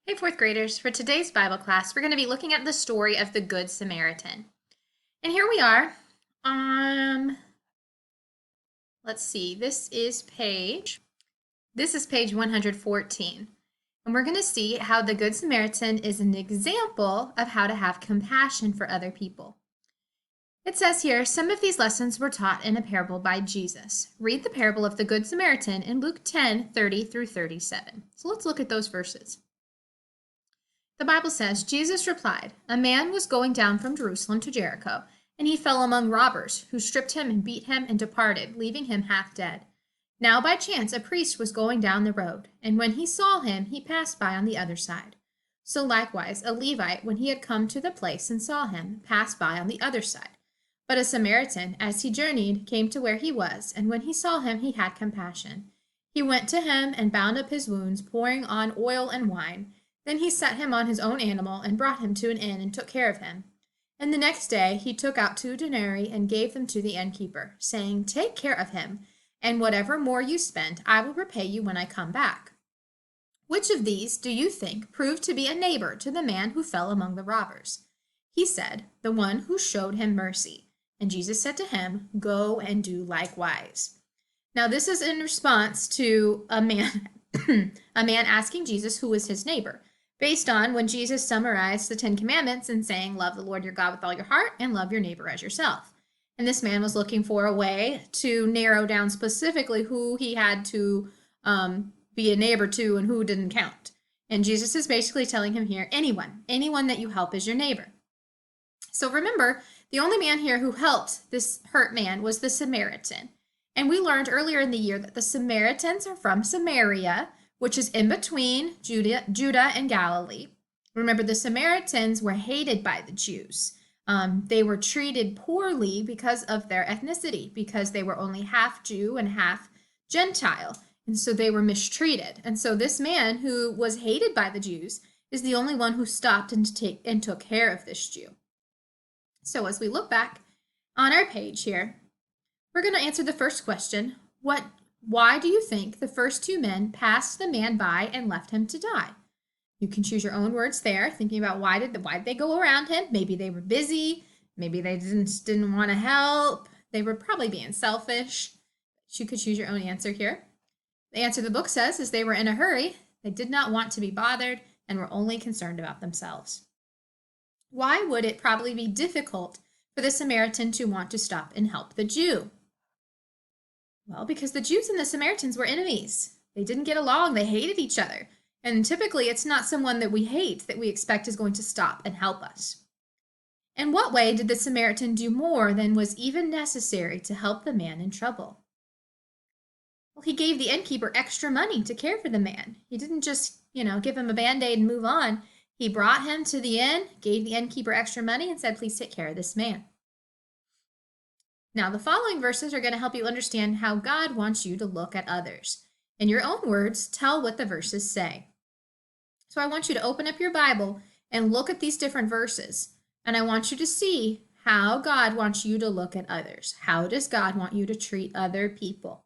Hey, fourth graders. For today's Bible class, we're going to be looking at the story of the Good Samaritan. And here we are. Let's see. This is page 114. And we're going to see how the Good Samaritan is an example of how to have compassion for other people. It says here, some of these lessons were taught in a parable by Jesus. Read the parable of the Good Samaritan in Luke 10:30 through 37. So let's look at those verses. The Bible says, Jesus replied, a man was going down from Jerusalem to Jericho, and he fell among robbers, who stripped him and beat him and departed, leaving him half dead. Now by chance a priest was going down the road, and when he saw him, he passed by on the other side. So likewise a Levite, when he had come to the place and saw him, passed by on the other side. But a Samaritan, as he journeyed, came to where he was, and when he saw him, he had compassion. He went to him and bound up his wounds, pouring on oil and wine. Then he set him on his own animal and brought him to an inn and took care of him. And the next day he took out 2 denarii and gave them to the innkeeper, saying, take care of him, and whatever more you spend, I will repay you when I come back. Which of these, do you think, proved to be a neighbor to the man who fell among the robbers? He said, the one who showed him mercy. And Jesus said to him, go and do likewise. Now this is in response to a man asking Jesus who was his neighbor, based on when Jesus summarized the 10 Commandments and saying, love the Lord your God with all your heart and love your neighbor as yourself. And this man was looking for a way to narrow down specifically who he had to be a neighbor to and who didn't count. And Jesus is basically telling him here, anyone that you help is your neighbor. So remember, the only man here who helped this hurt man was the Samaritan. And we learned earlier in the year that the Samaritans are from Samaria, which is in between Judah and Galilee. Remember, the Samaritans were hated by the Jews. They were treated poorly because of their ethnicity, because they were only half Jew and half Gentile. And so they were mistreated. And so this man who was hated by the Jews is the only one who stopped and took care of this Jew. So as we look back on our page here, we're going to answer the first question. Why do you think the first 2 men passed the man by and left him to die? You can choose your own words there, thinking about why did they go around him? Maybe they were busy. Maybe they didn't want to help. They were probably being selfish. You could choose your own answer here. The answer the book says is they were in a hurry. They did not want to be bothered and were only concerned about themselves. Why would it probably be difficult for the Samaritan to want to stop and help the Jew? Well, because the Jews and the Samaritans were enemies. They didn't get along. They hated each other. And typically, it's not someone that we hate that we expect is going to stop and help us. In what way did the Samaritan do more than was even necessary to help the man in trouble? Well, he gave the innkeeper extra money to care for the man. He didn't just, give him a Band-Aid and move on. He brought him to the inn, gave the innkeeper extra money, and said, please take care of this man. Now, the following verses are going to help you understand how God wants you to look at others. In your own words, tell what the verses say. So I want you to open up your Bible and look at these different verses. And I want you to see how God wants you to look at others. How does God want you to treat other people?